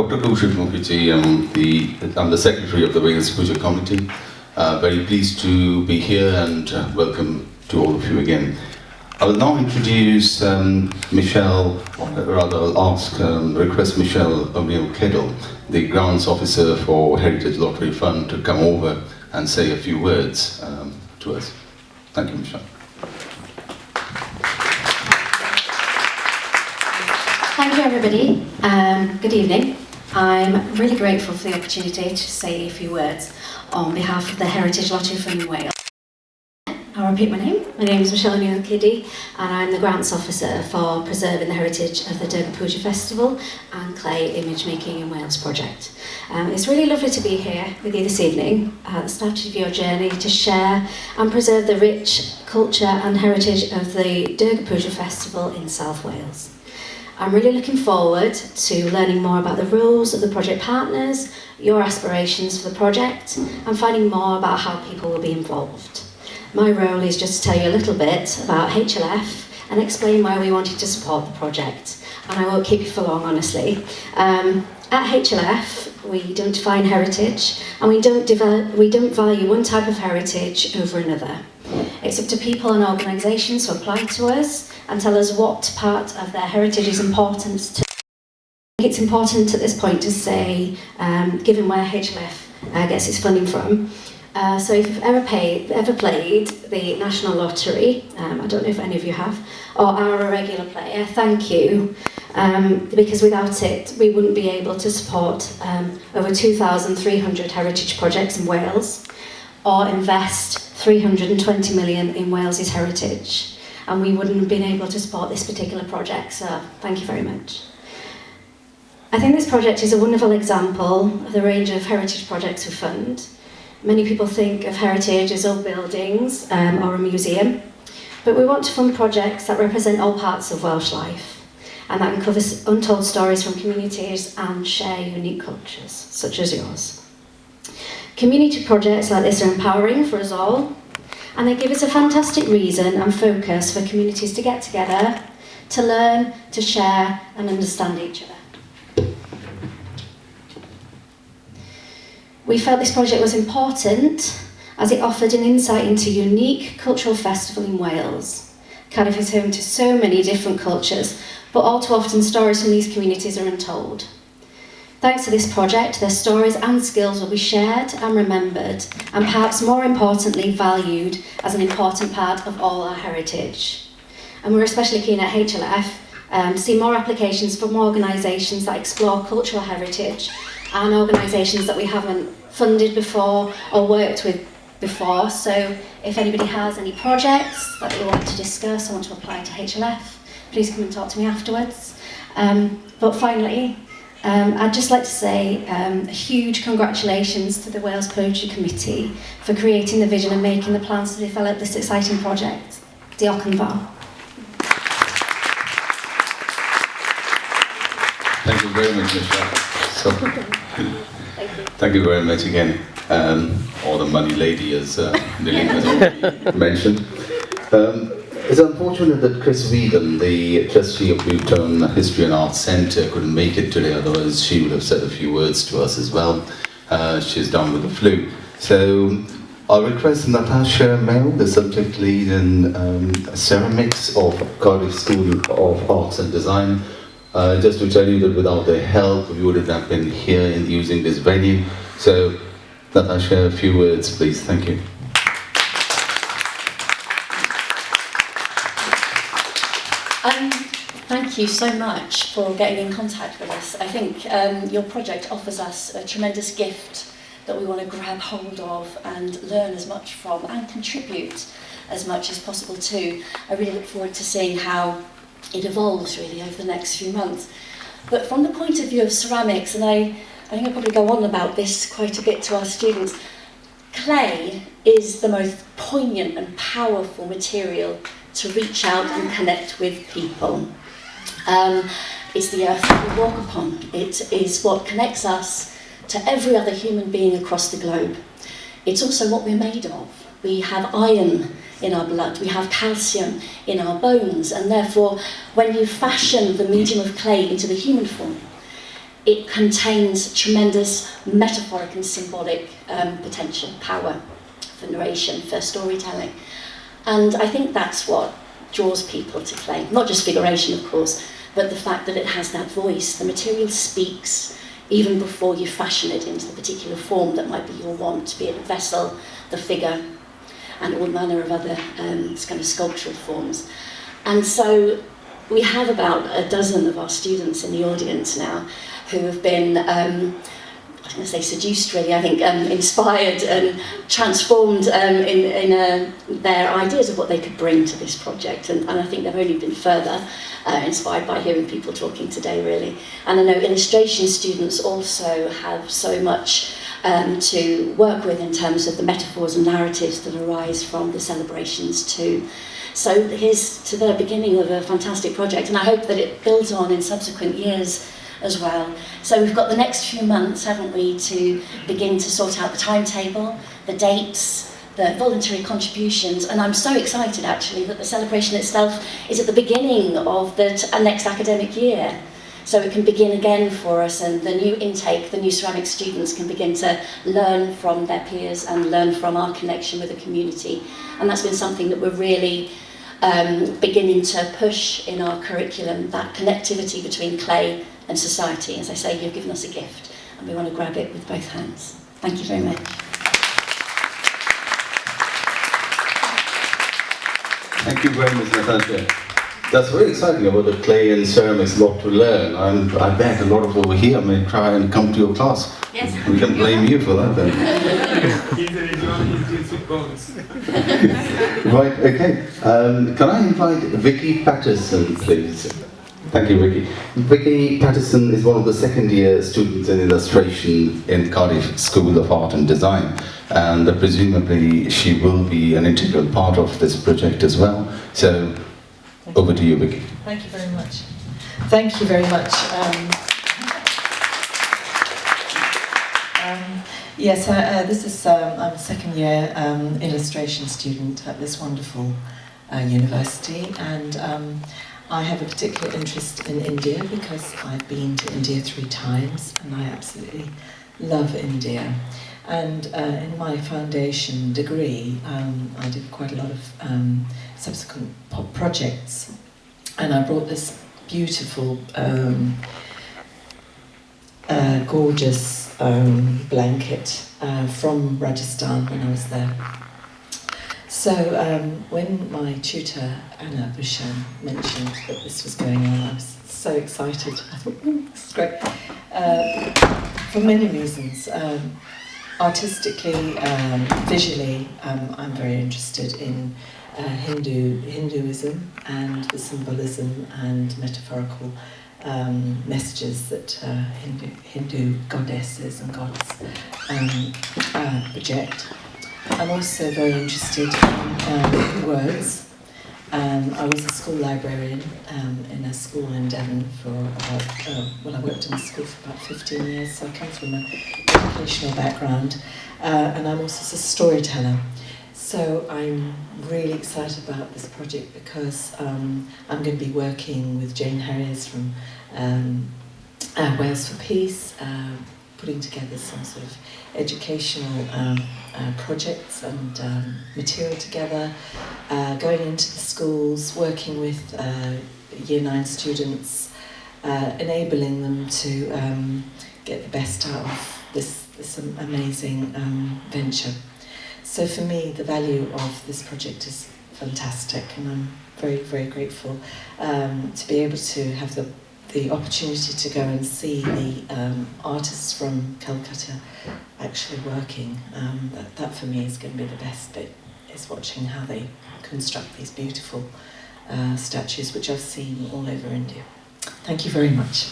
Dr. Kaushik Mukherjee, I'm the secretary of the Wales Puja Committee. Very pleased to be here and welcome to all of you again. I will now introduce Michelle, or rather I'll request Michelle O'Neill-Keddle, the grants officer for Heritage Lottery Fund, to come over and say a few words to us. Thank you, Michelle. Thank you, everybody. Good evening. I'm really grateful for the opportunity to say a few words on behalf of the Heritage Lottery Fund in Wales. I'll repeat my name. My name is Michelle O'Neill-Kiddie, and I'm the grants officer for preserving the heritage of the Durga Puja Festival and Clay Image Making in Wales project. It's really lovely to be here with you this evening at the start of your journey to share and preserve the rich culture and heritage of the Durga Puja Festival in South Wales. I'm really looking forward to learning more about the roles of the project partners, your aspirations for the project, and finding more about how people will be involved. My role is just to tell you a little bit about HLF and explain why we wanted to support the project. And I won't keep you for long, honestly. At HLF, we don't define heritage, and we don't value one type of heritage over another. It's up to people and organisations to apply to us and tell us what part of their heritage is important to. I think it's important at this point to say, given where HLF gets its funding from, so if you've ever played the National Lottery, I don't know if any of you have, or are a regular player, thank you, because without it we wouldn't be able to support over 2,300 heritage projects in Wales, or invest 320 million in Wales's heritage, and we wouldn't have been able to support this particular project, so thank you very much. I think this project is a wonderful example of the range of heritage projects we fund. Many people think of heritage as old buildings or a museum, but we want to fund projects that represent all parts of Welsh life and that uncover untold stories from communities and share unique cultures, such as yours. Community projects like this are empowering for us all, and they give us a fantastic reason and focus for communities to get together, to learn, to share and understand each other. We felt this project was important as it offered an insight into a unique cultural festival in Wales. Cardiff is home to so many different cultures, but all too often stories from these communities are untold. Thanks to this project, their stories and skills will be shared and remembered, and perhaps more importantly, valued as an important part of all our heritage. And we're especially keen at HLF to see more applications from organisations that explore cultural heritage and organisations that we haven't funded before or worked with before. So if anybody has any projects that they want to discuss or want to apply to HLF, please come and talk to me afterwards. But finally, I'd just like to say a huge congratulations to the Wales Poetry Committee for creating the vision and making the plans to develop this exciting project. Diolch yn fawr. Thank you very much, Michelle. Thank you very much again, or the money lady, as Nilin has already mentioned. It's unfortunate that Chris Whedon, the trustee of Luton History and Arts Centre, couldn't make it today, otherwise she would have said a few words to us as well. She's down with the flu. So I'll request Natasha, Mayo, the subject lead in ceramics of Cardiff School of Arts and Design, just to tell you that without their help we wouldn't have been here in using this venue. So Natasha, a few words please. Thank you. Thank you so much for getting in contact with us. I think your project offers us a tremendous gift that we want to grab hold of and learn as much from and contribute as much as possible to. I really look forward to seeing how it evolves really over the next few months. But from the point of view of ceramics, and I think I'll probably go on about this quite a bit to our students, clay is the most poignant and powerful material to reach out and connect with people. It's the earth that we walk upon. It is what connects us to every other human being across the globe. It's also what we're made of. We have iron in our blood, we have calcium in our bones, and therefore when you fashion the medium of clay into the human form, it contains tremendous metaphoric and symbolic potential, power for narration, for storytelling. And I think that's what draws people to clay. Not just figuration, of course, but the fact that it has that voice. The material speaks even before you fashion it into the particular form that might be your want, be it the vessel, the figure, and all manner of other kind of sculptural forms. And so we have about a dozen of our students in the audience now who have been, I was going to say seduced really, I think inspired and transformed in their ideas of what they could bring to this project. And I think they've only been further inspired by hearing people talking today really. And I know illustration students also have so much to work with in terms of the metaphors and narratives that arise from the celebrations too. So here's to the beginning of a fantastic project, and I hope that it builds on in subsequent years as well. So we've got the next few months, haven't we, to begin to sort out the timetable, the dates, the voluntary contributions, and I'm so excited actually that the celebration itself is at the beginning of the next academic year. So it can begin again for us, and the new intake, the new ceramic students can begin to learn from their peers and learn from our connection with the community. And that's been something that we're really beginning to push in our curriculum, that connectivity between clay and society. As I say, you've given us a gift, and we want to grab it with both hands. Thank you very much. Thank you very much, Natasha. That's very exciting about the clay and ceramics, a lot to learn. And I bet a lot of over here may try and come to your class. Yes. We can blame you for that then. Right, okay. Can I invite Vicky Patterson, please? Thank you, Vicky. Vicky Patterson is one of the second-year students in illustration in Cardiff School of Art and Design, and presumably she will be an integral part of this project as well. So, over to you, Vicky. Thank you very much. Thank you very much. Yes, this is, I'm a second-year illustration student at this wonderful university, and I have a particular interest in India because I've been to India 3 times and I absolutely love India. And in my foundation degree, I did quite a lot of subsequent projects, and I brought this beautiful, gorgeous blanket from Rajasthan when I was there. So when my tutor, Anna Bhushan, mentioned that this was going on, I was so excited. I thought, this is great. For many reasons. Artistically, visually, I'm very interested in Hinduism and the symbolism and metaphorical messages that Hindu goddesses and gods project. I'm also very interested in words. I was a school librarian in a school in Devon for about, I worked in a school for about 15 years, so I come from an educational background, and I'm also a storyteller. So I'm really excited about this project because I'm going to be working with Jane Harries from Wales for Peace, putting together some sort of educational projects and material together, going into the schools, working with Year 9 students, enabling them to get the best out of this amazing venture. So for me, the value of this project is fantastic, and I'm very, very grateful to be able to have the opportunity to go and see the artists from Calcutta actually working. That for me is going to be the best bit, is watching how they construct these beautiful statues, which I've seen all over India. Thank you very much.